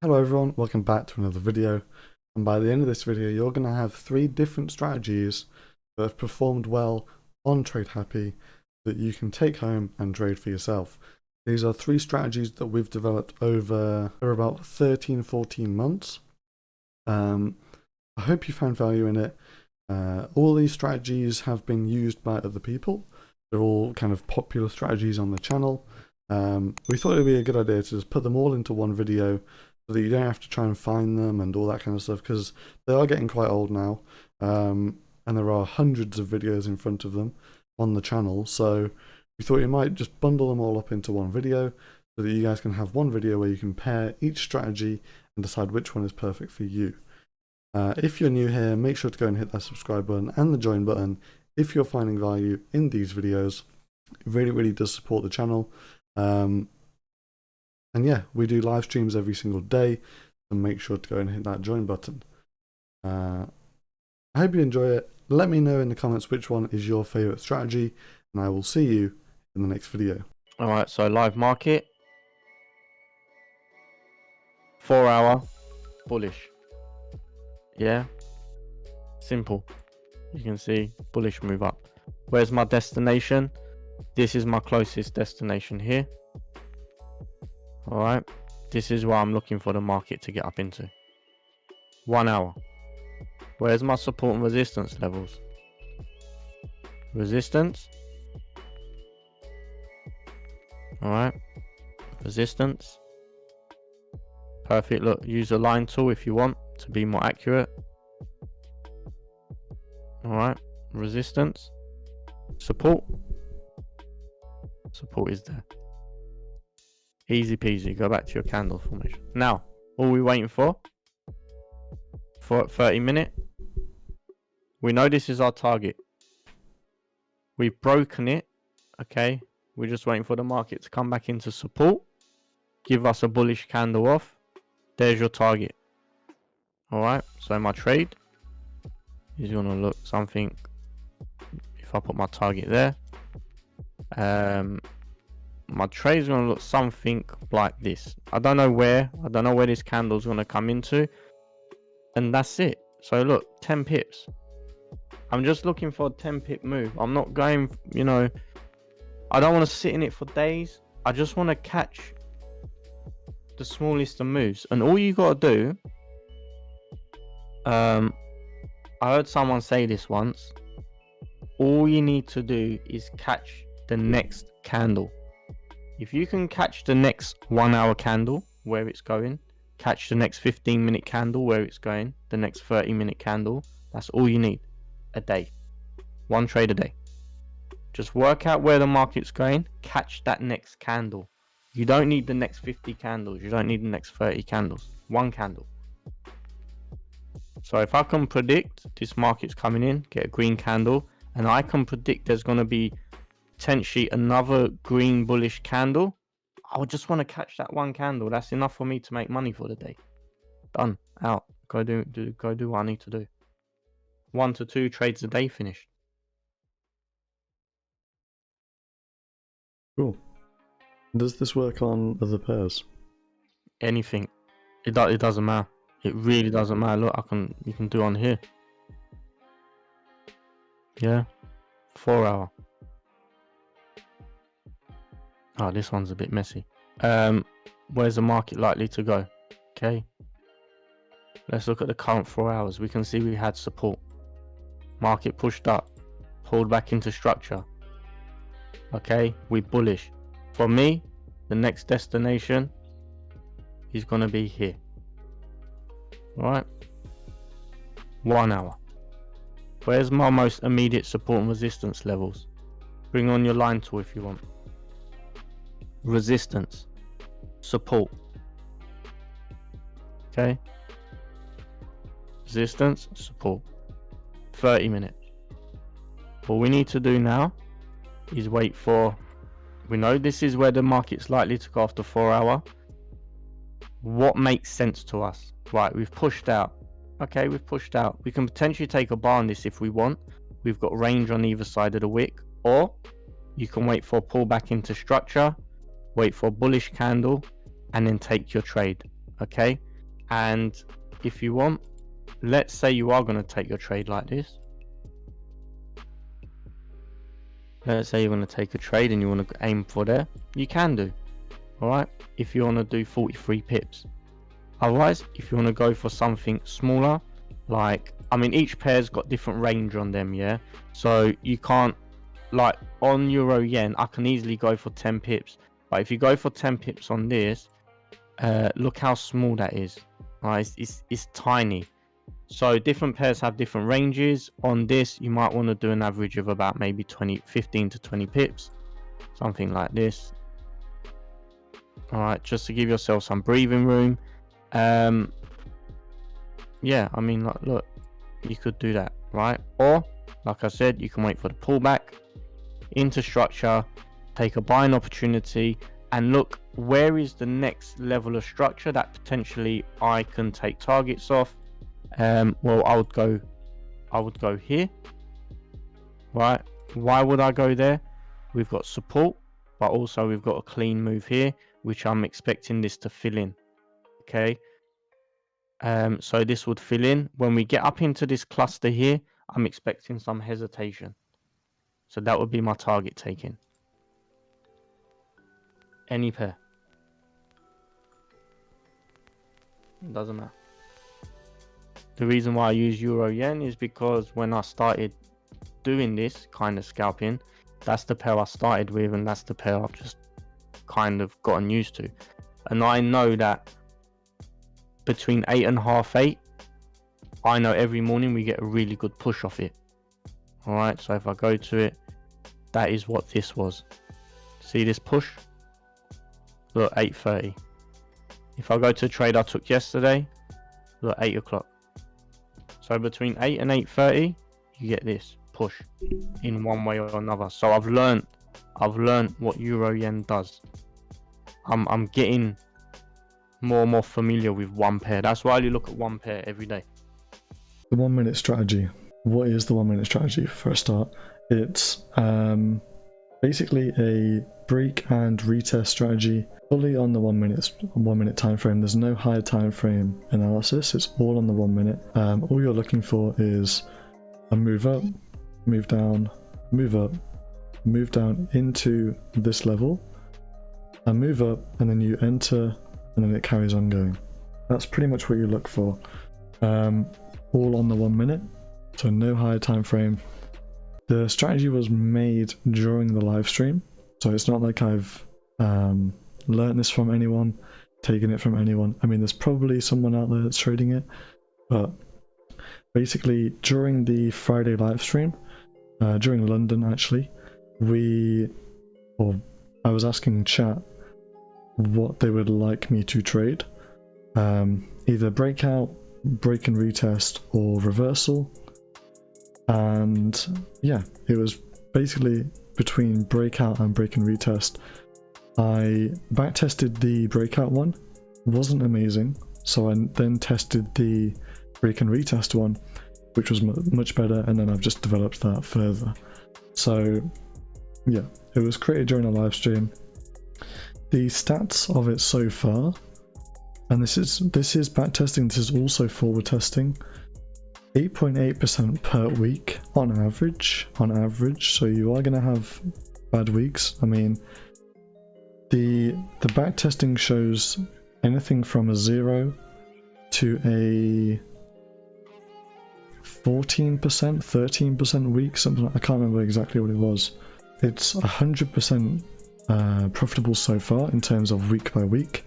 Hello everyone, welcome back to another video, and by the end of this video you're going to have 3 different strategies that have performed well on TradeHappy that you can take home and trade for yourself. These are 3 strategies that we've developed over about 13-14 months. I hope you found value in it. All these strategies have been used by other people. They're all kind of popular strategies on the channel. We thought it would be a good idea to just put them all into one video so that you don't have to try and find them and all that kind of stuff, because they are getting quite old now, and there are hundreds of videos in front of them on the channel, so we thought you might just bundle them all up into one video so that you guys can have one video where you can pair each strategy and decide which one is perfect for you. If you're new here, make sure to go and hit that subscribe button and the join button if you're finding value in these videos. It really does support the channel. And yeah, we do live streams every single day, so make sure to go and hit that join button. I hope you enjoy it. Let me know in the comments which one is your favorite strategy, and I will see you in the next video. Alright, so live market, 4 hour, bullish. Yeah, simple. You can see bullish move up. Where's my destination? This is my closest destination here. Alright, this is where I'm looking for the market to get up into. 1 hour. Where's my support and resistance levels? Resistance. Alright, resistance. Perfect. Look, use a line tool if you want to be more accurate. Alright, resistance. Support. Support is there. Easy peasy. Go back to your candle formation. Now, all we're waiting for 30 minute. We know this is our target. We've broken it. Okay. We're just waiting for the market to come back into support. Give us a bullish candle off. There's your target. Alright. So my trade is going to look something. If I put my target there. My trade is going to look something like this. I don't know where this candle is going to come into, and that's it. So look, 10 pips. I'm just looking for a 10 pip move. I'm not going, you know, I don't want to sit in it for days. I just want to catch the smallest of moves, and all you got to do, I heard someone say this once, all you need to do is catch the next candle. If you can catch the next 1 hour candle where it's going, catch the next 15-minute candle where it's going, the next 30-minute candle, that's all you need a day. 1 trade a day. Just work out where the market's going, catch that next candle. You don't need the next 50 candles, you don't need the next 30 candles. 1 candle. So if I can predict this market's coming in, get a green candle, and I can predict there's going to be potentially another green bullish candle, I would just want to catch that 1 candle. That's enough for me to make money for the day. Done. Out. Go do what I need to do. 1 to 2 trades a day, finished. Cool. Does this work on other pairs? Anything. It doesn't matter. It really doesn't matter. Look, you can do on here. Yeah. 4 hour. Oh, this one's a bit messy. Where's the market likely to go? Okay. Let's look at the current 4 hours. We can see we had support. Market pushed up. Pulled back into structure. Okay. We bullish. For me, the next destination is going to be here. Alright. 1 hour. Where's my most immediate support and resistance levels? Bring on your line tool if you want. Resistance, support. Okay. Resistance, support. 30 minutes. All we need to do now is wait for, we know this is where the market's likely to go after 4 hour. What makes sense to us? Right, we've pushed out. Okay, we've pushed out. We can potentially take a bar on this if we want. We've got range on either side of the wick, or you can wait for a pullback into structure, wait for a bullish candle, and then take your trade. Okay, And if you want, let's say you are going to take your trade like this. Let's say you want to take a trade and you want to aim for there, you can do. Alright, if you want to do 43 pips. Otherwise, if you want to go for something smaller, like, I mean, each pair's got different range on them, yeah? So you can't, like, on Euro Yen, I can easily go for 10 pips. But if you go for 10 pips on this, look how small that is. Right, it's tiny. So different pairs have different ranges. On this, you might want to do an average of about maybe 15 to 20 pips, something like this. All right, just to give yourself some breathing room. Yeah, I mean, like, look, you could do that, right? Or, like I said, you can wait for the pullback into structure, take a buying opportunity, and look, where is the next level of structure that potentially I can take targets off. Well, I would go here, right? Why would I go there? We've got support, but also we've got a clean move here, which I'm expecting this to fill in. Okay, so this would fill in. When we get up into this cluster here, I'm expecting some hesitation, so that would be my target taking. Any pair, doesn't matter. The reason why I use Euro Yen is because when I started doing this kind of scalping, that's the pair I started with, and that's the pair I've just kind of gotten used to. And I know that between 8 and half 8, I know every morning we get a really good push off it. Alright, so if I go to it, that is what this was. See this push? Look, 8:30. If I go to a trade I took yesterday, look, 8 o'clock. So between 8 and 8:30, you get this push in one way or another. So I've learned what Euro Yen does. I'm getting more and more familiar with one pair. That's why I only look at one pair every day. The 1 minute strategy. What is the 1 minute strategy for a start? It's basically a break and retest strategy, fully on the 1 minute time frame. There's no higher time frame analysis. It's all on the 1 minute. All you're looking for is a move up, move down, move up, move down into this level, a move up, and then you enter, and then it carries on going. That's pretty much what you look for. All on the 1 minute, so no higher time frame. The strategy was made during the live stream, so it's not like I've learned this from anyone, taken it from anyone. I mean, there's probably someone out there that's trading it, but basically during the Friday live stream, during London actually, I was asking chat what they would like me to trade, either breakout, break and retest, or reversal. And yeah, it was basically between breakout and break and retest. I backtested the breakout one, wasn't amazing, so I then tested the break and retest one, which was much better, and then I've just developed that further. So yeah, it was created during a live stream. The stats of it so far, and this is backtesting, this is also forward testing. 8.8% per week on average, so you are going to have bad weeks. I mean, the backtesting shows anything from a 0 to a 14%, 13% week, something like, I can't remember exactly what it was. It's 100% profitable so far in terms of week by week,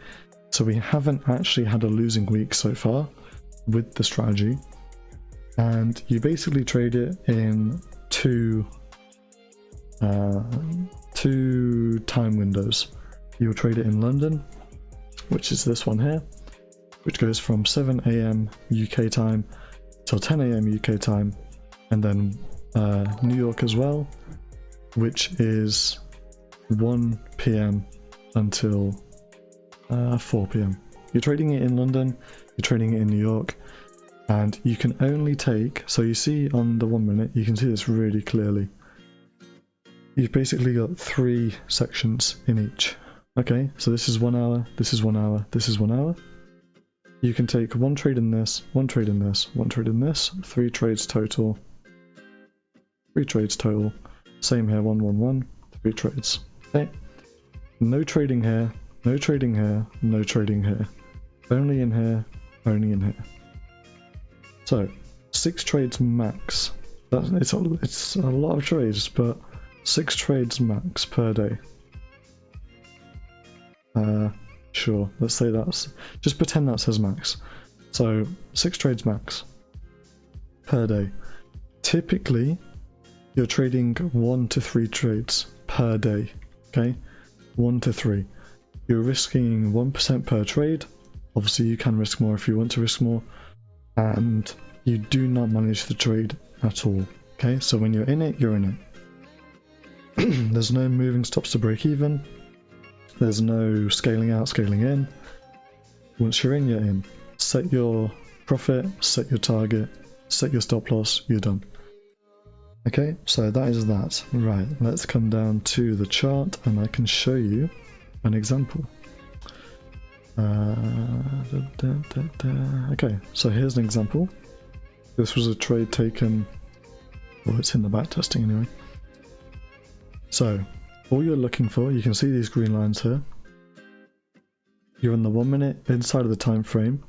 so we haven't actually had a losing week so far with the strategy. And you basically trade it in two time windows. You'll trade it in London, which is this one here, which goes from 7 AM UK time till 10 AM UK time, and then New York as well, which is 1 PM until 4 PM. You're trading it in London, you're trading it in New York, and you can only take, so you see on the 1 minute, you can see this really clearly. You've basically got 3 sections in each. Okay, so this is 1 hour, this is 1 hour, this is 1 hour. you can take one trade in this, one trade in this, one trade in this, 3 trades total. 3 trades total. Same here, 1, 1, 1, 3 trades. Okay. No trading here, no trading here, no trading here. Only in here, only in here. So, 6 trades max. It's a lot of trades, but 6 trades max per day. Sure, let's say just pretend that says max. So 6 trades max per day. Typically, you're trading 1 to 3 trades per day. Okay, 1 to 3. You're risking 1% per trade. Obviously, you can risk more if you want to risk more, and you do not manage the trade at all. Okay, so when you're in it, you're in it. There's no moving stops to break even. There's no scaling out, scaling in. Once you're in, you're in. Set your profit, set your target, set your stop loss, you're done. Okay, so that is that. Right, let's come down to the chart and I can show you an example. Okay, so here's an example. This was a trade taken, well, it's in the back testing anyway. So, all you're looking for, you can see these green lines here. You're on the 1 minute inside of the time frame.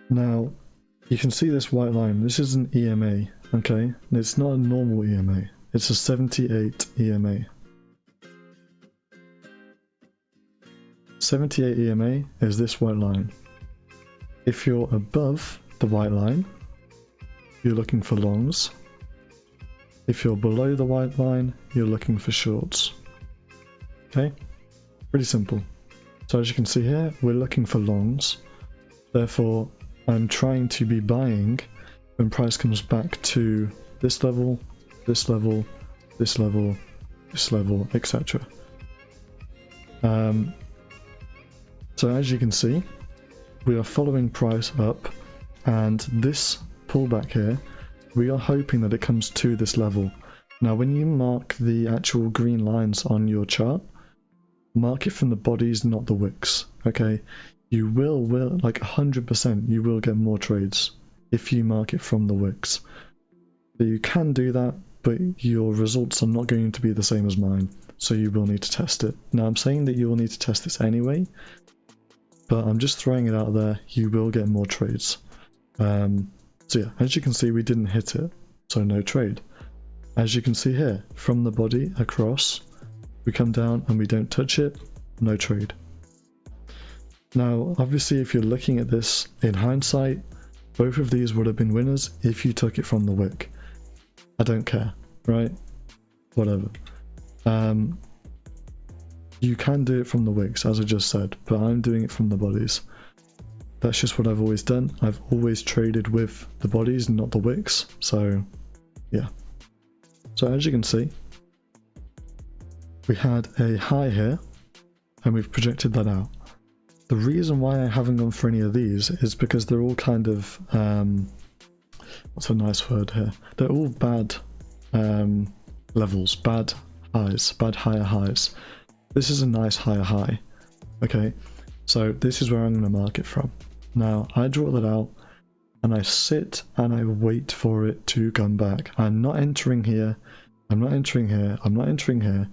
Now, you can see this white line. This is an EMA, okay? And it's not a normal EMA. It's a 78 EMA. 78 EMA is this white line. If you're above the white line, you're looking for longs. If you're below the white line, you're looking for shorts. Okay? Pretty simple. So as you can see here, we're looking for longs. Therefore, I'm trying to be buying when price comes back to this level, this level, this level, this level, etc. So as you can see, we are following price up, and this pullback here, we are hoping that it comes to this level. Now when you mark the actual green lines on your chart, mark it from the bodies, not the wicks, okay? You will like 100% you will get more trades if you mark it from the wicks. So you can do that, but your results are not going to be the same as mine, so you will need to test it. Now I'm saying that you will need to test this anyway, but I'm just throwing it out there, you will get more trades. So yeah, as you can see, we didn't hit it, so no trade. As you can see here, from the body across, we come down and we don't touch it, no trade. Now, obviously, if you're looking at this in hindsight, both of these would have been winners if you took it from the wick. I don't care, right? Whatever. You can do it from the wicks, as I just said, but I'm doing it from the bodies. That's just what I've always done. I've always traded with the bodies, not the wicks. So, yeah. So as you can see, we had a high here, and we've projected that out. The reason why I haven't gone for any of these is because they're all kind of, what's a nice word here? They're all bad levels, bad highs, bad higher highs. This is a nice higher high, okay? So this is where I'm going to mark it from. Now, I draw that out, and I sit and I wait for it to come back. I'm not entering here, I'm not entering here, I'm not entering here.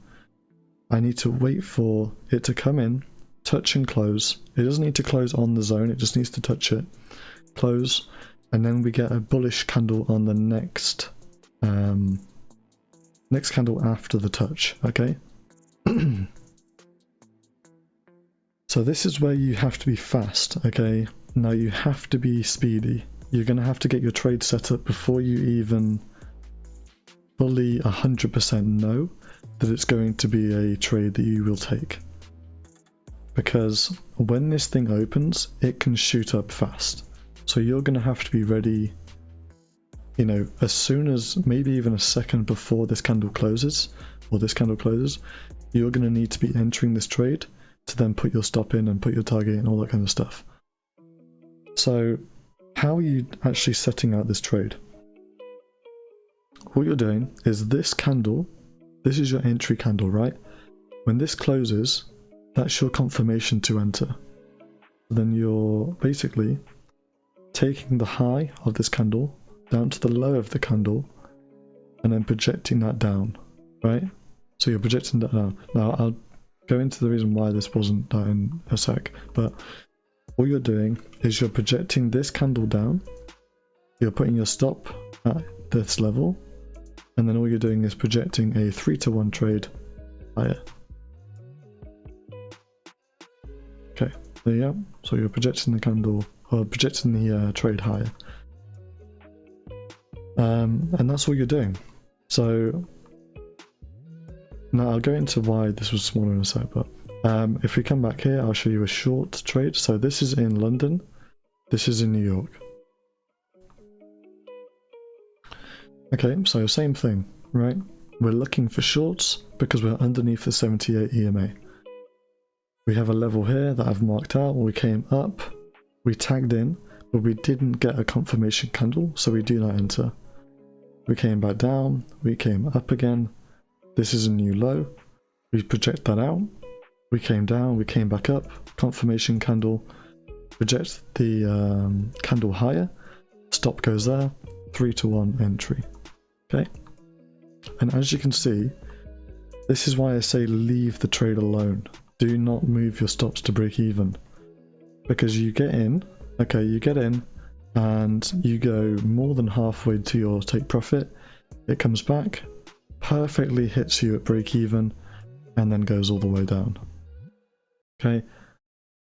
I need to wait for it to come in, touch and close. It doesn't need to close on the zone, it just needs to touch it, close, and then we get a bullish candle on the next next candle after the touch, okay? So this is where you have to be fast, okay? Now you have to be speedy. You're going to have to get your trade set up before you even fully 100% know that it's going to be a trade that you will take. Because when this thing opens, it can shoot up fast. So you're going to have to be ready, you know, as soon as, maybe even a second before this candle closes, or this candle closes, you're going to need to be entering this trade to then put your stop in and put your target in, all that kind of stuff. So how are you actually setting out this trade? What you're doing is this candle, this is your entry candle, right? When this closes, that's your confirmation to enter. then you're basically taking the high of this candle down to the low of the candle and then projecting that down, right? So you're projecting that down. Now I'll go into the reason why this wasn't that in a sec, but all you're doing is you're projecting this candle down, you're putting your stop at this level, and then all you're doing is projecting a 3-to-1 trade higher. Okay, there you go. So you're projecting the candle, or projecting the trade higher. And that's all you're doing. So now I'll go into why this was smaller in a sec, but if we come back here, I'll show you a short trade. So this is in London, this is in New York. Okay, so same thing, right? We're looking for shorts because we're underneath the 78 EMA. We have a level here that I've marked out. We came up, we tagged in, but we didn't get a confirmation candle, so we do not enter. We came back down, we came up again. This is a new low. We project that out. We came down, we came back up, confirmation candle, project the candle higher, stop goes there, 3-to-1 entry. Okay, and as you can see, this is why I say leave the trade alone. Do not move your stops to break even, because you get in, okay, you get in and you go more than halfway to your take profit, it comes back, perfectly hits you at break even, and then goes all the way down. Okay,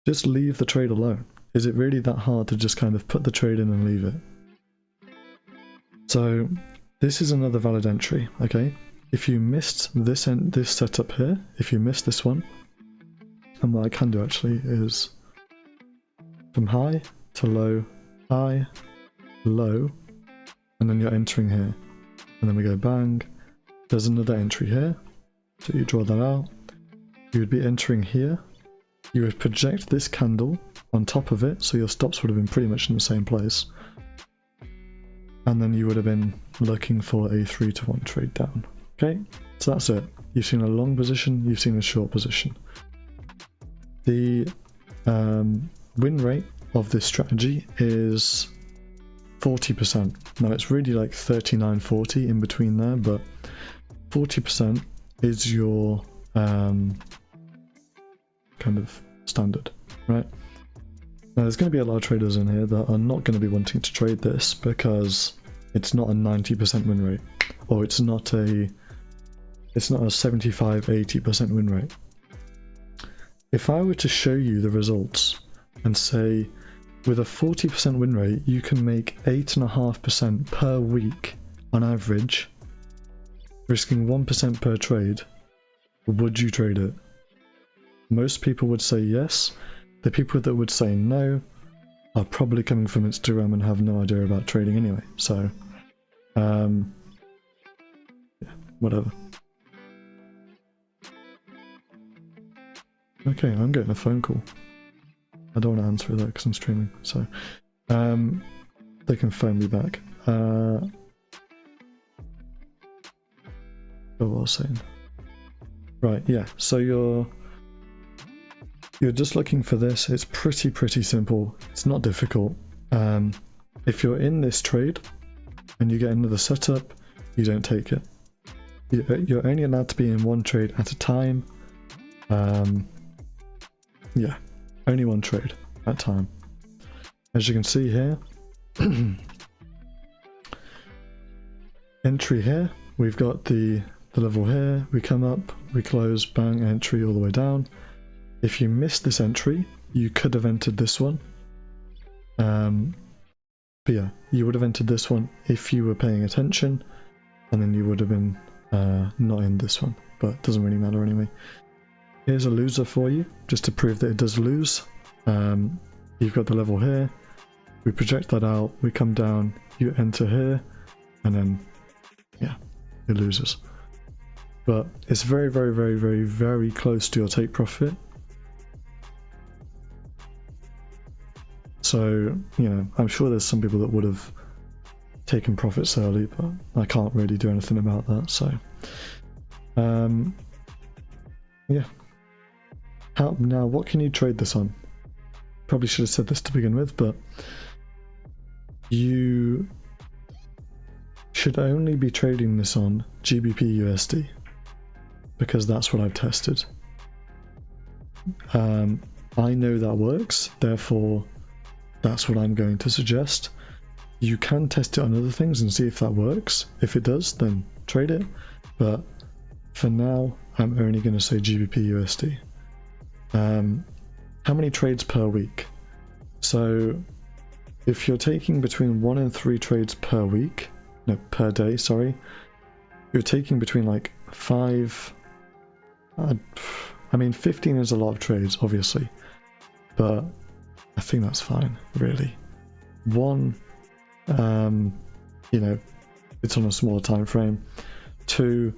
just leave the trade alone. Is it really that hard to just kind of put the trade in and leave it? So this is another valid entry, okay? If you missed this setup here, if you missed this one, and what I can do actually is from high to low, high, low, and then you're entering here. And then we go bang, there's another entry here, so you draw that out. You would be entering here, you would project this candle on top of it, so your stops would have been pretty much in the same place. And then you would have been looking for a 3-to-1 trade down. Okay, so that's it. You've seen a long position, you've seen a short position. The win rate of this strategy is 40%. Now it's really like 39-40 in between there, but 40% is your kind of standard, right? Now there's going to be a lot of traders in here that are not going to be wanting to trade this because it's not a 90% win rate, or it's not a 75-80% win rate. If I were to show you the results and say with a 40% win rate you can make 8.5% per week on average, risking 1% per trade, would you trade it? Most people would say yes. The people that would say no are probably coming from Instagram and have no idea about trading anyway, so yeah, whatever. Okay, I'm getting a phone call. I don't want to answer that because I'm streaming, so they can phone me back. What was I saying? Right, yeah, so you're just looking for this. It's pretty simple. It's not difficult. If you're in this trade and you get another setup, you don't take it. You're only allowed to be in one trade at a time. Yeah, only one trade at a time. As you can see here, entry here, we've got the level here, we come up, we close, bang, entry all the way down. If you missed this entry, you could have entered this one. But yeah, you would have entered this one if you were paying attention, and then you would have been not in this one, but it doesn't really matter anyway. Here's a loser for you, just to prove that it does lose. You've got the level here, we project that out, we come down, you enter here, and then, yeah, it loses. But it's very close to your take profit. So, you know, I'm sure there's some people that would have taken profits early, but I can't really do anything about that, so yeah. Now what can you trade this on? probably should have said this to begin with, but you should only be trading this on GBP USD because that's what I've tested. I know that works, therefore that's what I'm going to suggest. You can test it on other things and see if that works. If it does, then trade it, but for now I'm only going to say GBP USD. How many trades per week? So if you're taking between 1 and 3 trades per week, no, per day, sorry, you're taking between like 5, I mean 15 is a lot of trades obviously, but I think that's fine really. 1, you know, it's on a smaller time frame. 2,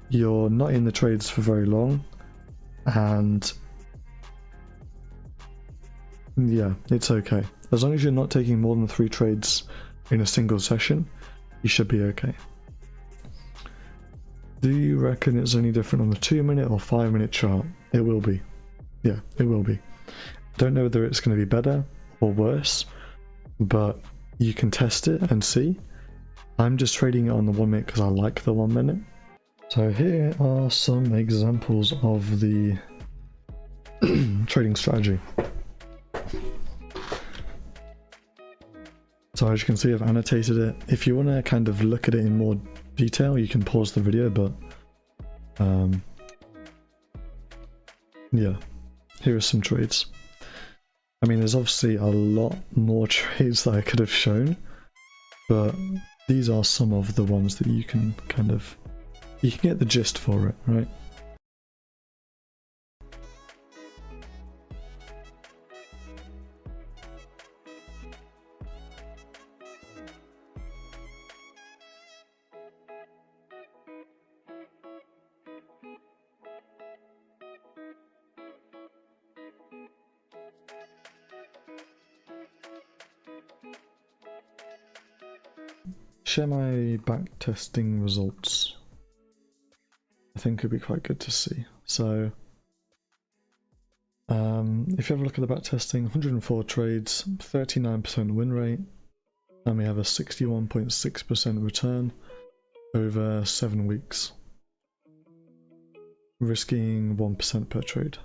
you're not in the trades for very long, and yeah, it's okay. As long as you're not taking more than 3 trades in a single session, you should be okay. Do you reckon it's only different on the 2-minute or 5-minute chart? It will be. Yeah, it will be. Don't know whether it's going to be better or worse, but you can test it and see. I'm just trading it on the 1 minute because I like the 1 minute. So here are some examples of the trading strategy. So as you can see, I've annotated it. If you want to kind of look at it in more detail, you can pause the video, but yeah, here are some trades. I mean, there's obviously a lot more trades that I could have shown, but these are some of the ones that you can kind of, you can get the gist for it, right? Share my back testing results. I think it'd be quite good to see. So if you have a look at the back testing, 104 trades, 39% win rate, and we have a 61.6% return over 7 weeks, risking 1% per trade.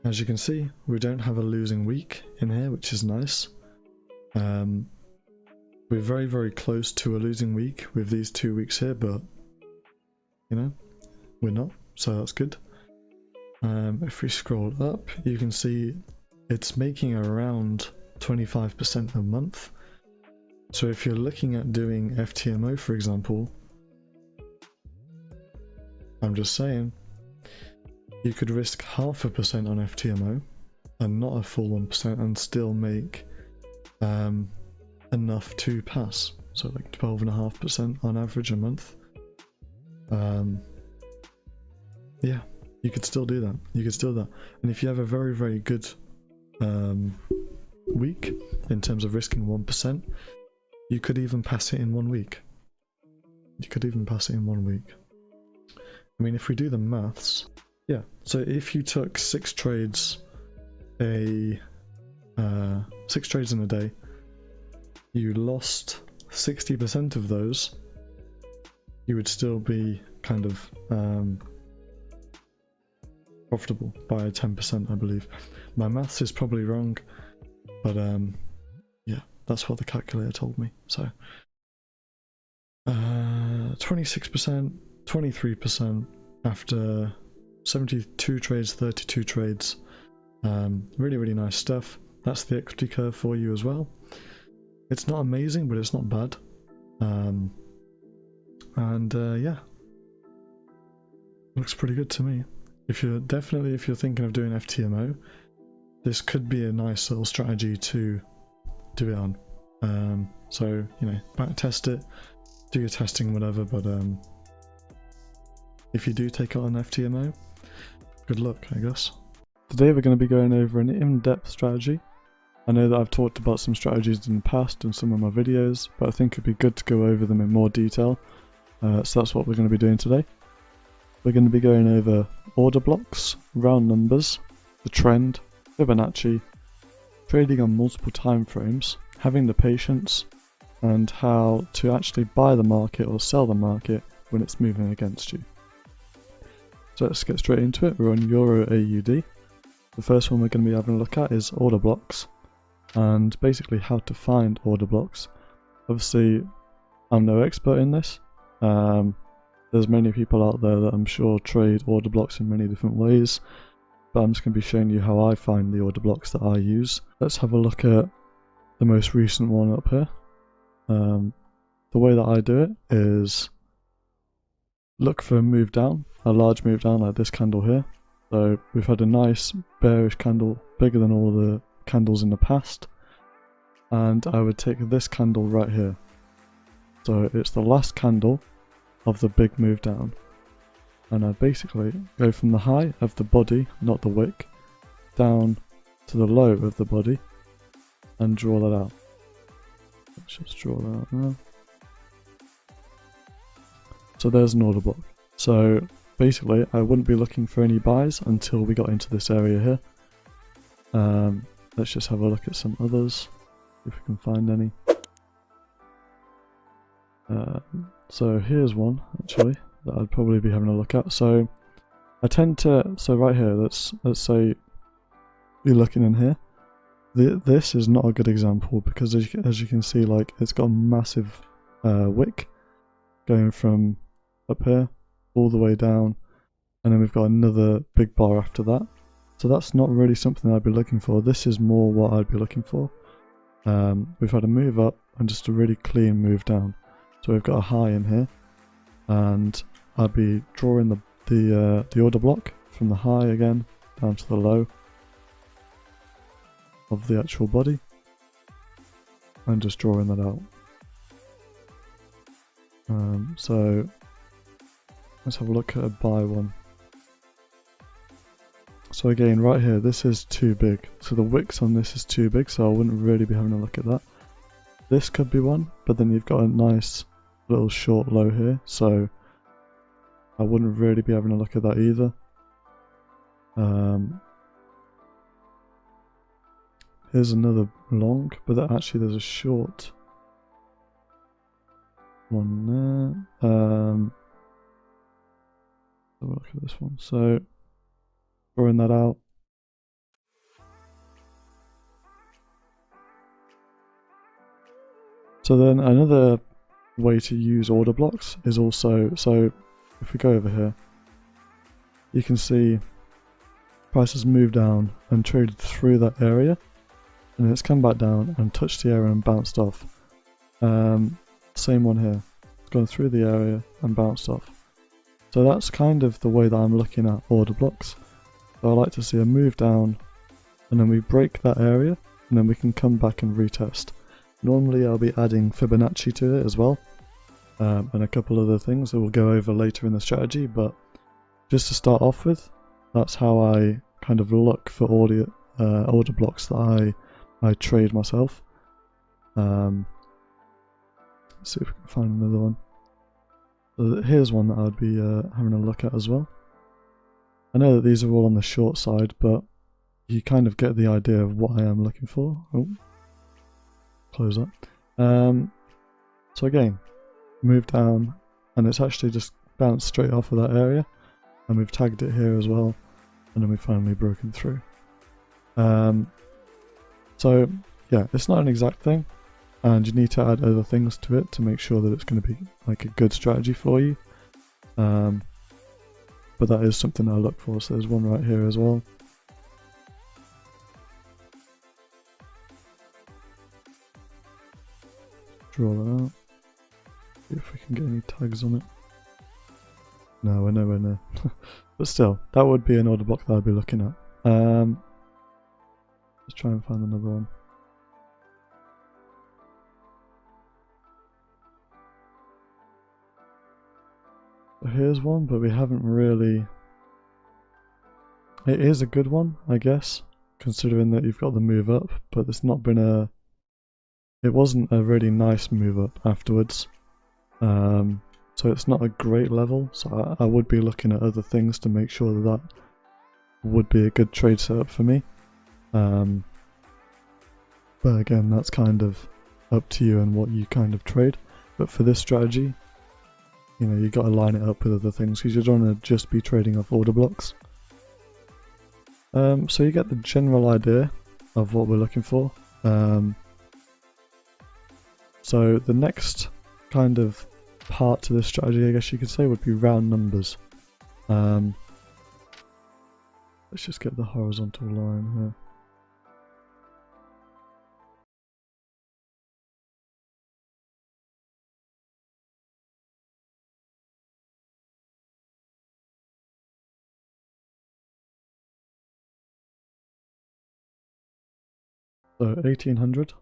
As you can see, we don't have a losing week in here, which is nice. We're very, very close to a losing week with these 2 weeks here, but you know, we're not, so that's good. If we scroll up, you can see it's making around 25% a month. So if you're looking at doing FTMO, for example, I'm just saying, you could risk 0.5% on FTMO and not a full 1% and still make enough to pass. So like 12.5% on average a month. Yeah, you could still do that. You could still do that. And if you have a very, very good week in terms of risking 1%, you could even pass it in 1 week. You could even pass it in 1 week. I mean, if we do the maths, yeah. So if you took 6 trades in a day, you lost 60% of those, you would still be kind of profitable by 10%, I believe. My maths is probably wrong, but yeah, that's what the calculator told me. So 26%, 23% after 72 trades, 32 trades. Really, really nice stuff. That's the equity curve for you as well. It's not amazing, but it's not bad. Yeah, looks pretty good to me. If you're thinking of doing FTMO, this could be a nice little strategy to do it on. So you know, back test it, do your testing, whatever. But if you do take it on FTMO, good luck, I guess. Today we're going to be going over an in-depth strategy. I know that I've talked about some strategies in the past in some of my videos, but I think it'd be good to go over them in more detail. So that's what we're going to be doing today. We're going to be going over order blocks, round numbers, the trend, Fibonacci, trading on multiple time frames, having the patience, and how to actually buy the market or sell the market when it's moving against you. So let's get straight into it. We're on Euro AUD. The first one we're going to be having a look at is order blocks, and basically how to find order blocks. Obviously, I'm no expert in this. There's many people out there that I'm sure trade order blocks in many different ways, but I'm just going to be showing you how I find the order blocks that I use. Let's have a look at the most recent one up here. The way that I do it is look for a move down, a large move down like this candle here. So we've had a nice bearish candle, bigger than all the candles in the past, and I would take this candle right here. So it's the last candle of the big move down, and I basically go from the high of the body, not the wick, down to the low of the body and draw that out. Let's just draw that out now. So there's an order block. So basically I wouldn't be looking for any buys until we got into this area here. Let's just have a look at some others, if we can find any. So here's one actually that I'd probably be having a look at. So I tend to, so right here, let's say you're looking in here. This is not a good example because as you can see, like, it's got a massive wick going from up here all the way down, and then we've got another big bar after that. So that's not really something I'd be looking for. This is more what I'd be looking for. We've had a move up and just a really clean move down. So we've got a high in here, and I'd be drawing the order block from the high again down to the low of the actual body, and just drawing that out. So let's have a look at a buy one. So again, right here, this is too big. So the wicks on this is too big, so I wouldn't really be having a look at that. This could be one, but then you've got a nice little short low here, so I wouldn't really be having a look at that either. Here's another long, but actually there's a short one there. Have a look at this one. So drawing that out. So then another way to use order blocks is also, so if we go over here, you can see prices move down and traded through that area, and it's come back down and touched the area and bounced off. Same one here, it's gone through the area and bounced off. So that's kind of the way that I'm looking at order blocks. So I like to see a move down, and then we break that area, and then we can come back and retest. Normally I'll be adding Fibonacci to it as well, and a couple other things that we'll go over later in the strategy, but just to start off with, that's how I kind of look for order blocks that I trade myself. Let's see if we can find another one. So here's one that I'd be having a look at as well. I know that these are all on the short side, but you kind of get the idea of what I am looking for. Oh, close that. So again, move down, and it's actually just bounced straight off of that area, and we've tagged it here as well, and then we've finally broken through. So yeah, it's not an exact thing, and you need to add other things to it to make sure that it's going to be like a good strategy for you. But that is something I look for. So there's one right here as well. Draw that out. See if we can get any tags on it. No, we're nowhere near. But still, that would be an order block that I'd be looking at. Let's try and find another one. So here's one, but we haven't really... It is a good one, I guess, considering that you've got the move up, but it's not been a... It wasn't a really nice move up afterwards. So it's not a great level, so I would be looking at other things to make sure that would be a good trade setup for me. But again, that's kind of up to you and what you kind of trade. But for this strategy, you know, you got to line it up with other things because you don't want to just be trading off order blocks. So you get the general idea of what we're looking for. So the next kind of part to this strategy, I guess you could say, would be round numbers. Let's just get the horizontal line here. So 1800.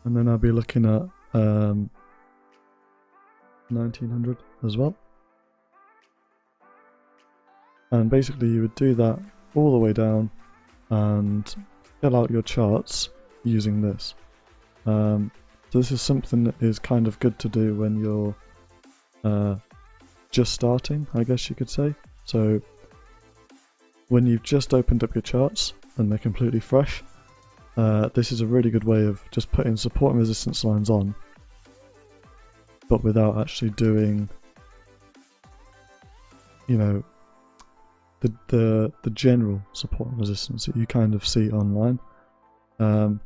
And then I'll be looking at 1900 as well. And basically you would do that all the way down and fill out your charts using this. So this is something that is kind of good to do when you're just starting, I guess you could say. So when you've just opened up your charts and they're completely fresh, this is a really good way of just putting support and resistance lines on, but without actually doing, you know, the general support and resistance that you kind of see online. But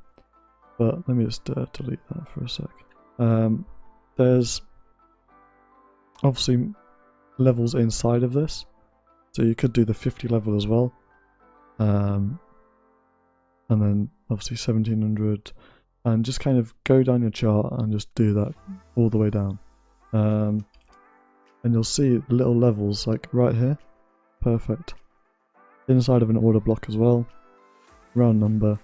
let me just delete that for a sec. There's obviously levels inside of this, so you could do the 50 level as well, and then obviously 1700, and just kind of go down your chart and just do that all the way down. And you'll see little levels like right here. Perfect. Inside of an order block as well. Round number.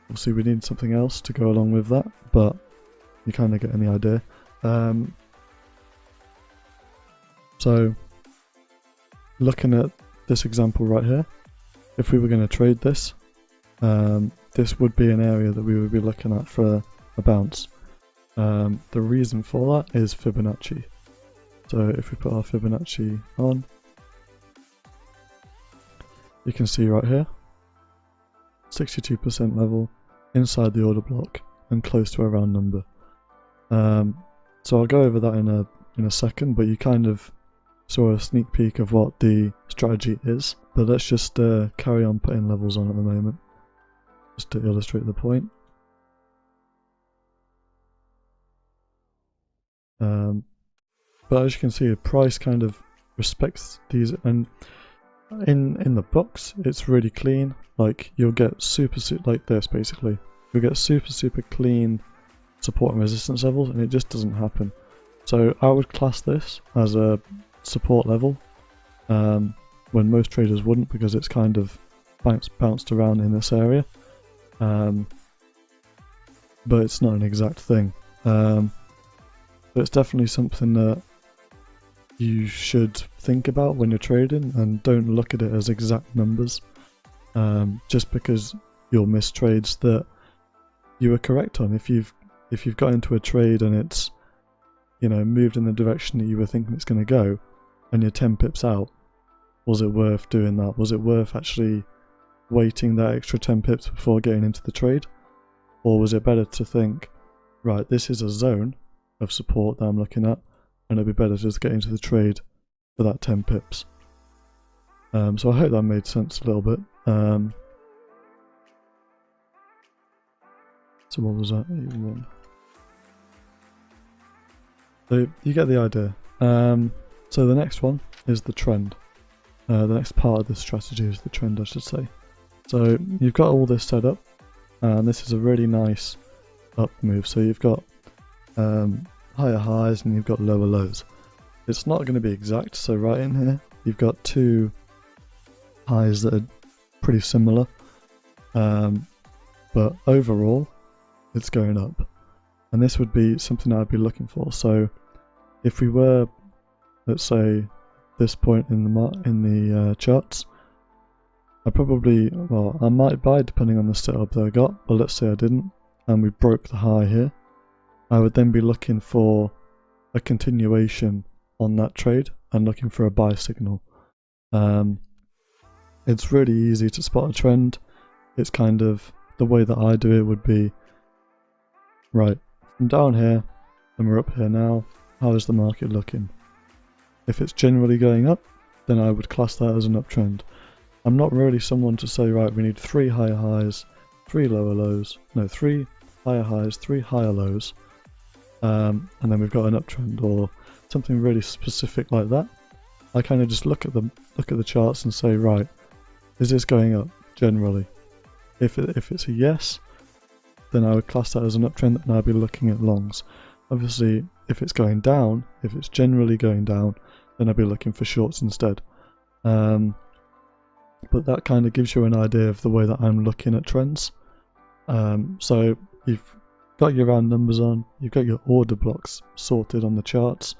Obviously we need something else to go along with that, but you kind of get any idea. So looking at this example right here, if we were going to trade this, this would be an area that we would be looking at for a bounce. The reason for that is Fibonacci. So if we put our Fibonacci on, you can see right here, 62% level inside the order block and close to a round number. So I'll go over that in a second, but you kind of saw a sneak peek of what the strategy is. But let's just carry on putting levels on at the moment, just to illustrate the point. But as you can see, the price kind of respects these, and in the books it's really clean. Like you'll get super like this basically. You'll get super clean support and resistance levels, and it just doesn't happen. So I would class this as a support level, when most traders wouldn't, because it's kind of bounced around in this area. But it's not an exact thing. But it's definitely something that you should think about when you're trading, and don't look at it as exact numbers, just because you'll miss trades that you were correct on. If you've got into a trade and it's, you know, moved in the direction that you were thinking it's going to go, and you're 10 pips out, was it worth doing that? Was it worth actually waiting that extra 10 pips before getting into the trade? Or was it better to think, right, this is a zone of support that I'm looking at, and it'd be better to just get into the trade for that 10 pips. So I hope that made sense a little bit. So what was that? 81. So you get the idea. So the next one is the trend. The next part of this strategy is the trend, I should say. So you've got all this set up, and this is a really nice up move. So you've got higher highs and you've got lower lows. It's not going to be exact, so right in here you've got two highs that are pretty similar, but overall it's going up, and this would be something I'd be looking for. So if we were, let's say, this point in the charts, I might buy depending on the setup that I got, but let's say I didn't and we broke the high here, I would then be looking for a continuation on that trade and looking for a buy signal. It's really easy to spot a trend. It's kind of the way that I do it would be, right, from down here and we're up here now, how is the market looking? If it's generally going up, then I would class that as an uptrend. I'm not really someone to say, right, we need 3 higher highs, 3 lower lows, no, 3 higher highs, 3 higher lows, and then we've got an uptrend or something really specific like that. I kind of just look at the charts and say, right, is this going up generally? If it's a yes, then I would class that as an uptrend and I'd be looking at longs. Obviously, if it's going down, if it's generally going down, then I'd be looking for shorts instead. But that kind of gives you an idea of the way that I'm looking at trends. So you've got your round numbers on, you've got your order blocks sorted on the charts,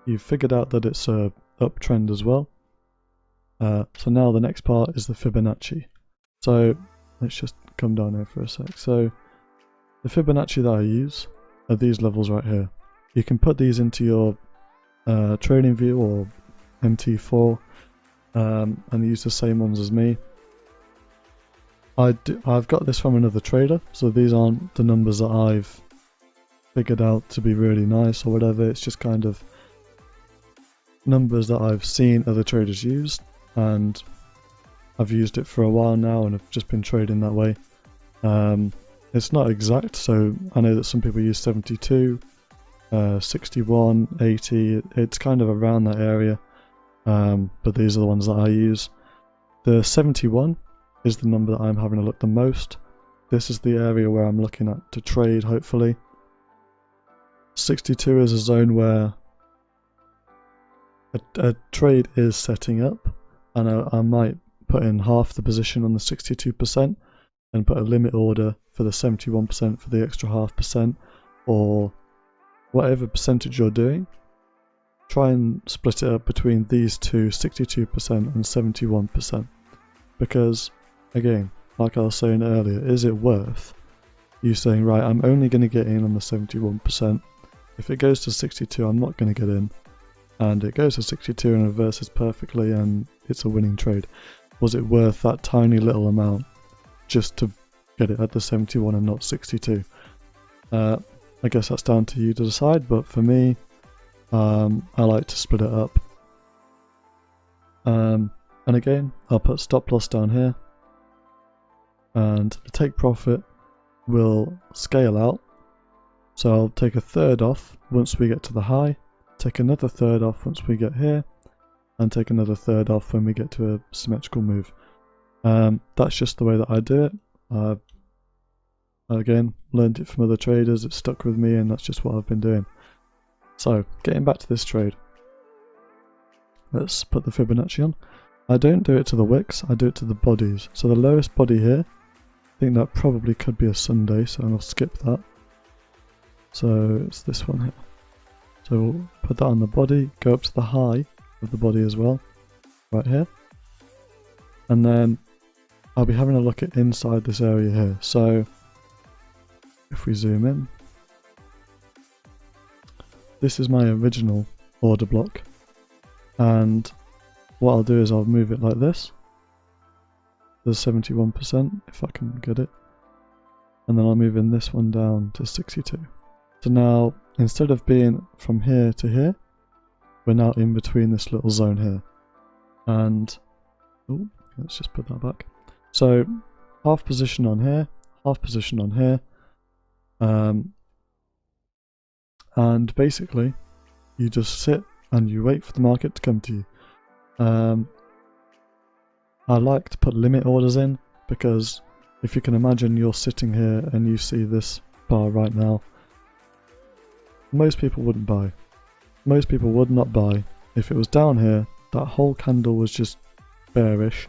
you've figured out that it's a uptrend as well. So now the next part is the Fibonacci. So let's just come down here for a sec. So the Fibonacci that I use are these levels right here. You can put these into your trading view or MT4 and use the same ones as me. I've got this from another trader, so these aren't the numbers that I've figured out to be really nice or whatever. It's just kind of numbers that I've seen other traders use, and I've used it for a while now and I've just been trading that way. It's not exact, so I know that some people use 72, 61, 80, it's kind of around that area, but these are the ones that I use. The 71 is the number that I'm having a look the most. This is the area where I'm looking at to trade, hopefully. 62 is a zone where a trade is setting up, and I might put in half the position on the 62% and put a limit order for the 71% for the extra 0.5%, or whatever percentage you're doing. Try and split it up between these two, 62% and 71%, because again, like I was saying earlier, is it worth you saying, right, I'm only going to get in on the 71%, if it goes to 62 I'm not going to get in, and it goes to 62 and reverses perfectly and it's a winning trade? Was it worth that tiny little amount just to get it at the 71 and not 62? I guess that's down to you to decide, but for me, I like to split it up. And again, I'll put stop loss down here, and the take profit will scale out. So I'll take a third off once we get to the high, take another third off once we get here, and take another third off when we get to a symmetrical move. That's just the way that I do it. Again, learned it from other traders, it stuck with me, and that's just what I've been doing. So, getting back to this trade, let's put the Fibonacci on. I don't do it to the wicks, I do it to the bodies. So the lowest body here, I think that probably could be a Sunday, so I'll skip that. So it's this one here. So we'll put that on the body, go up to the high of the body as well, right here. And then I'll be having a look at inside this area here. So if we zoom in, this is my original order block, and what I'll do is I'll move it like this. There's 71% if I can get it, and then I'll move in this one down to 62. So now, instead of being from here to here, we're now in between this little zone here. And let's just put that back. So half position on here, half position on here, and basically you just sit and you wait for the market to come to you. I like to put limit orders in, because if you can imagine you're sitting here and you see this bar right now, most people wouldn't buy. Most people would not buy. If it was down here, that whole candle was just bearish,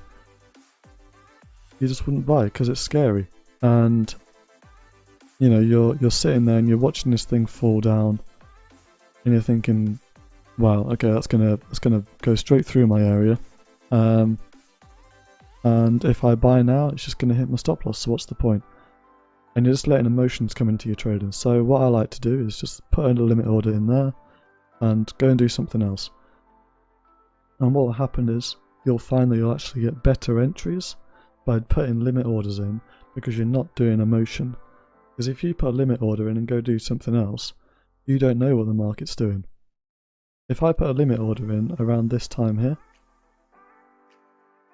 you just wouldn't buy because it's scary. And you know, you're sitting there and you're watching this thing fall down, and you're thinking, wow, okay, that's gonna go straight through my area, and if I buy now, it's just gonna hit my stop loss, so what's the point? And you're just letting emotions come into your trading. So what I like to do is just put a limit order in there, and go and do something else. And what will happen is you'll find that you'll actually get better entries by putting limit orders in, because you're not doing a motion. Because if you put a limit order in and go do something else, you don't know what the market's doing. If I put a limit order in around this time here,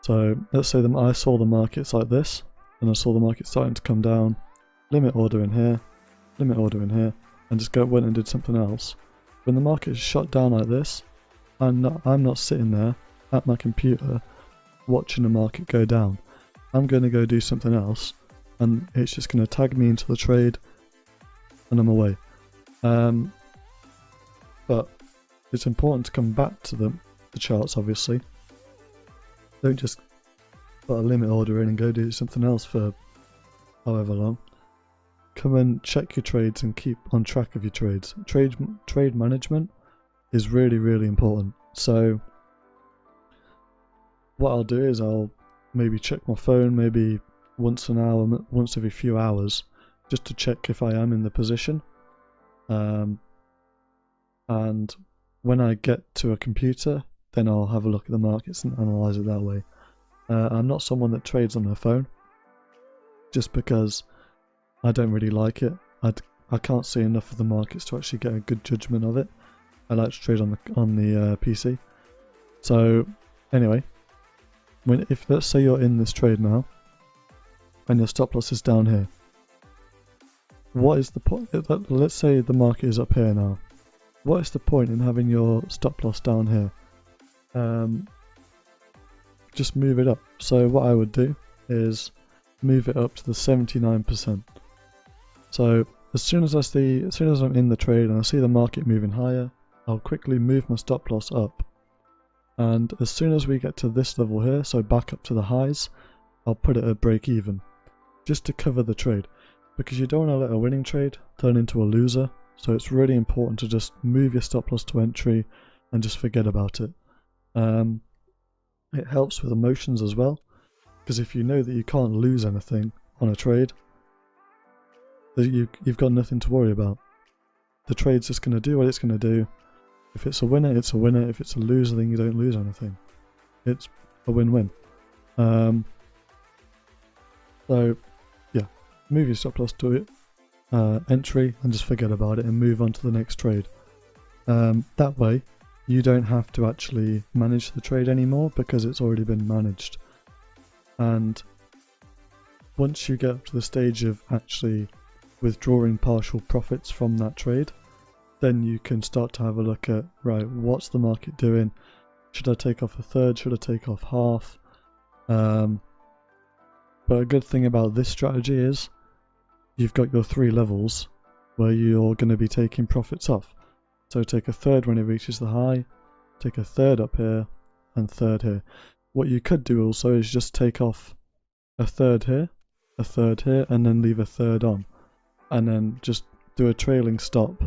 so let's say I saw the markets like this, and I saw the market starting to come down, limit order in here, limit order in here, and just went and did something else. When the market is shot down like this, I'm not sitting there at my computer watching the market go down. I'm going to go do something else, and it's just going to tag me into the trade, and I'm away. But it's important to come back to the charts, obviously. Don't just put a limit order in and go do something else for however long. Come and check your trades and keep on track of your trades. Trade management is really, really important. So what I'll do is I'll maybe check my phone maybe once an hour, once every few hours, just to check if I am in the position. And when I get to a computer, then I'll have a look at the markets and analyze it that way. I'm not someone that trades on their phone, just because I don't really like it. I can't see enough of the markets to actually get a good judgment of it. I like to trade on the PC. So anyway, if let's say you're in this trade now, and your stop loss is down here, what is the point? Let's say the market is up here now. What is the point in having your stop loss down here? Just move it up. So what I would do is move it up to the 79%. So as soon as I'm in the trade and I see the market moving higher, I'll quickly move my stop loss up. And as soon as we get to this level here, so back up to the highs, I'll put it at break even, just to cover the trade, because you don't want to let a winning trade turn into a loser. So it's really important to just move your stop loss to entry and just forget about it. It helps with emotions as well, because if you know that you can't lose anything on a trade, you've got nothing to worry about. The trade's just going to do what it's going to do. If it's a winner, it's a winner. If it's a loser, then you don't lose anything. It's a win-win. So yeah, move your stop loss to it, entry, and just forget about it and move on to the next trade. That way you don't have to actually manage the trade anymore, because it's already been managed. And once you get up to the stage of actually withdrawing partial profits from that trade, then you can start to have a look at, right, what's the market doing? Should I take off a third? Should I take off half? But a good thing about this strategy is you've got your 3 levels where you're going to be taking profits off. So take a third when it reaches the high, take a third up here, and third here. What you could do also is just take off a third here, and then leave a third on. And then just do a trailing stop,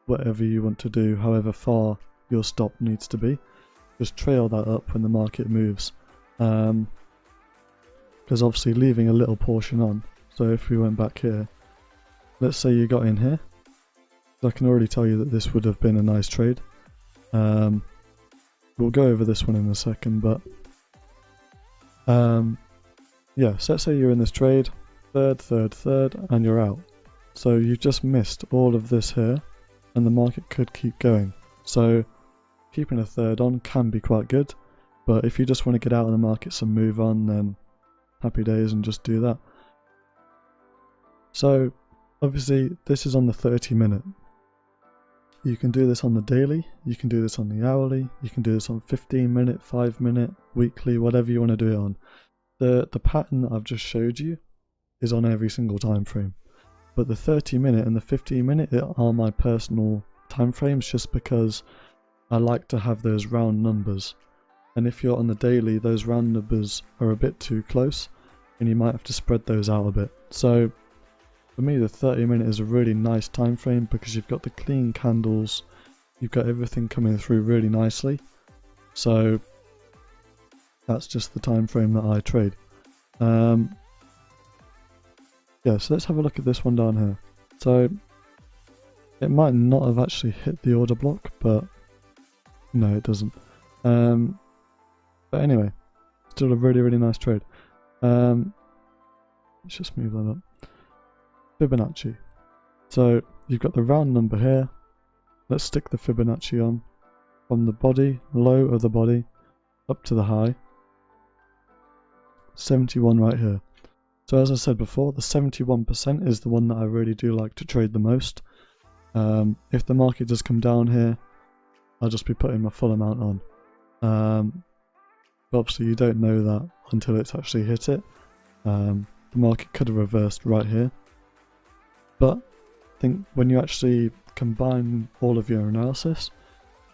whatever you want to do, however far your stop needs to be. Just trail that up when the market moves. Because obviously leaving a little portion on. So if we went back here, let's say you got in here. I can already tell you that this would have been a nice trade. We'll go over this one in a second, but yeah, so let's say you're in this trade, third, and you're out. So you've just missed all of this here, and the market could keep going. So keeping a third on can be quite good, but if you just want to get out of the markets and move on, then happy days and just do that. So obviously this is on the 30-minute. You can do this on the daily, you can do this on the hourly, you can do this on 15-minute, 5-minute, weekly, whatever you want to do it on. The pattern that I've just showed you is on every single time frame. But the 30-minute and the 15-minute are my personal time frames, just because I like to have those round numbers. And if you're on the daily, those round numbers are a bit too close, and you might have to spread those out a bit. So for me, the 30-minute is a really nice time frame, because you've got the clean candles, you've got everything coming through really nicely. So that's just the time frame that I trade. Yeah, so let's have a look at this one down here. So It might not have actually hit the order block, but no, it doesn't. But anyway, still a really, really nice trade. Let's just move that up. Fibonacci. So you've got the round number here. Let's stick the Fibonacci on from the body, low of the body, up to the high. 71 right here. So as I said before, the 71% is the one that I really do like to trade the most. If the market does come down here, I'll just be putting my full amount on. But obviously you don't know that until it's actually hit it. The market could have reversed right here. But I think when you actually combine all of your analysis,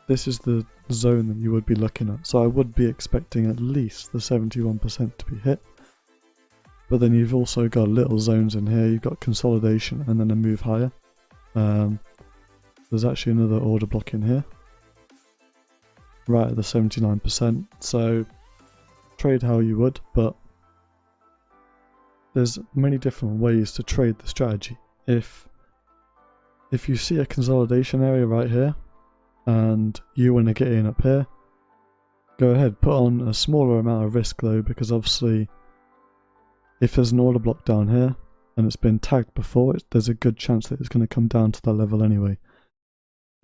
this is the zone that you would be looking at. So I would be expecting at least the 71% to be hit. But then you've also got little zones in here. You've got consolidation and then a move higher. There's actually another order block in here, right at the 79%. So trade how you would, but there's many different ways to trade the strategy. If you see a consolidation area right here and you want to get in up here, go ahead, put on a smaller amount of risk though, because obviously if there's an order block down here and it's been tagged before, there's a good chance that it's going to come down to that level anyway.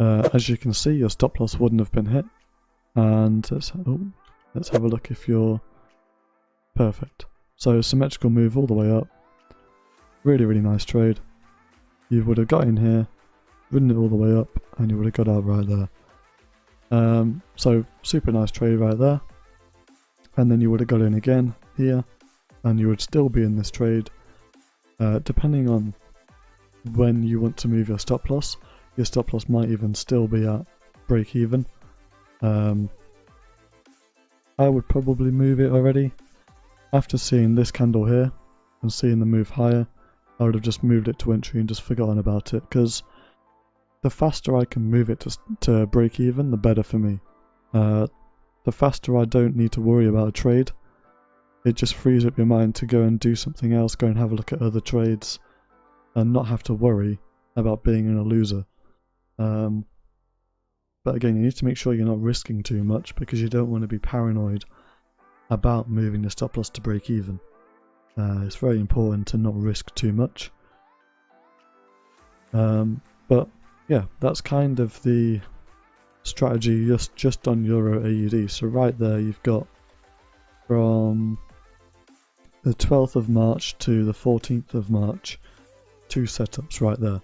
As you can see, your stop loss wouldn't have been hit. And let's have a look if you're perfect. So symmetrical move all the way up. Really, really nice trade. You would have got in here, ridden it all the way up, and you would have got out right there. So super nice trade right there. And then you would have got in again here, and you would still be in this trade. Depending on when you want to move your stop loss might even still be at break even. I would probably move it already. After seeing this candle here and seeing the move higher, I would have just moved it to entry and just forgotten about it, because the faster I can move it to break even, the better for me. The faster I don't need to worry about a trade, it just frees up your mind to go and do something else, go and have a look at other trades, and not have to worry about being in a loser. But again, you need to make sure you're not risking too much, because you don't want to be paranoid about moving the stop loss to break even. It's very important to not risk too much. But yeah, that's kind of the strategy just on Euro AUD. So right there you've got from the 12th of March to the 14th of March, 2 setups right there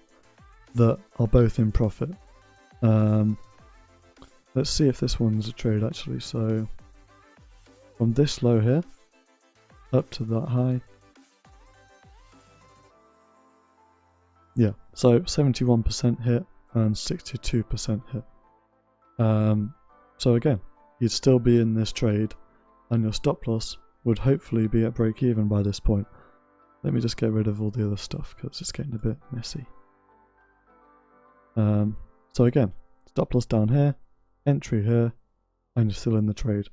that are both in profit. Let's see if this one's a trade actually. So from this low here up to that high, yeah, so 71% hit and 62% hit. So again, you'd still be in this trade and your stop loss would hopefully be at break even by this point. Let me just get rid of all the other stuff because it's getting a bit messy. So again, stop loss down here, entry here, and you're still in the trade.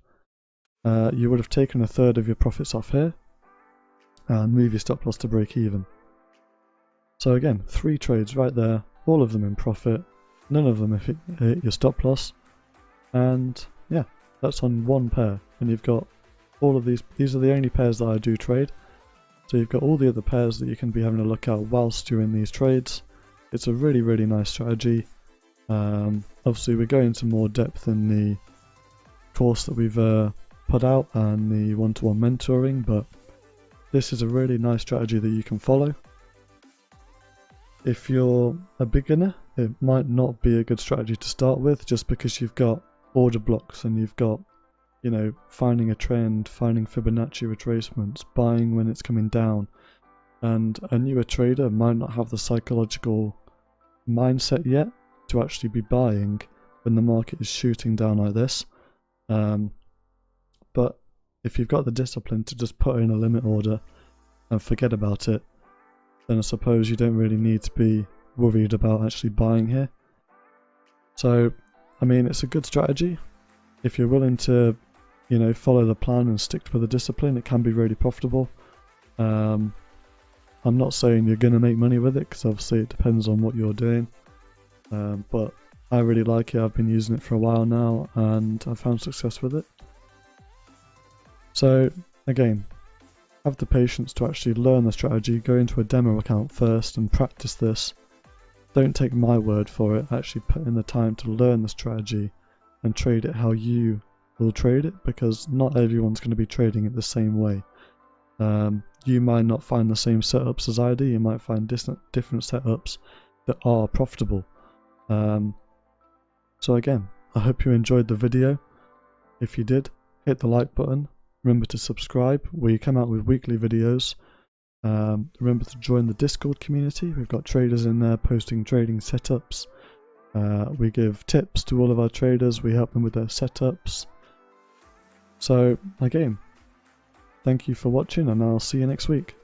You would have taken a third of your profits off here and move your stop loss to break even. So again, 3 trades right there, all of them in profit, none of them hit your stop loss, and yeah, that's on one pair. And you've got all of these are the only pairs that I do trade. So you've got all the other pairs that you can be having a look at whilst you're in these trades. It's a really, really nice strategy. Obviously we go into more depth in the course that we've put out and the one-to-one mentoring, but this is a really nice strategy that you can follow. If you're a beginner, it might not be a good strategy to start with, just because you've got order blocks and you've got, you know, finding a trend, finding Fibonacci retracements, buying when it's coming down, and a newer trader might not have the psychological mindset yet to actually be buying when the market is shooting down like this. But if you've got the discipline to just put in a limit order and forget about it, then I suppose you don't really need to be worried about actually buying here. So, I mean, it's a good strategy. If you're willing to, you know, follow the plan and stick with the discipline, it can be really profitable. I'm not saying you're going to make money with it, because obviously it depends on what you're doing. but I really like it. I've been using it for a while now and I've found success with it. So again, have the patience to actually learn the strategy. Go into a demo account first and practice this. Don't take my word for it. Actually put in the time to learn the strategy and trade it how you will trade it, because not everyone's going to be trading it the same way. You might not find the same setups as I do. You might find different setups that are profitable. So again, I hope you enjoyed the video. If you did, hit the like button. Remember to subscribe. We come out with weekly videos. Remember to join the Discord community. We've got traders in there posting trading setups. We give tips to all of our traders. We help them with their setups. So again, thank you for watching and I'll see you next week.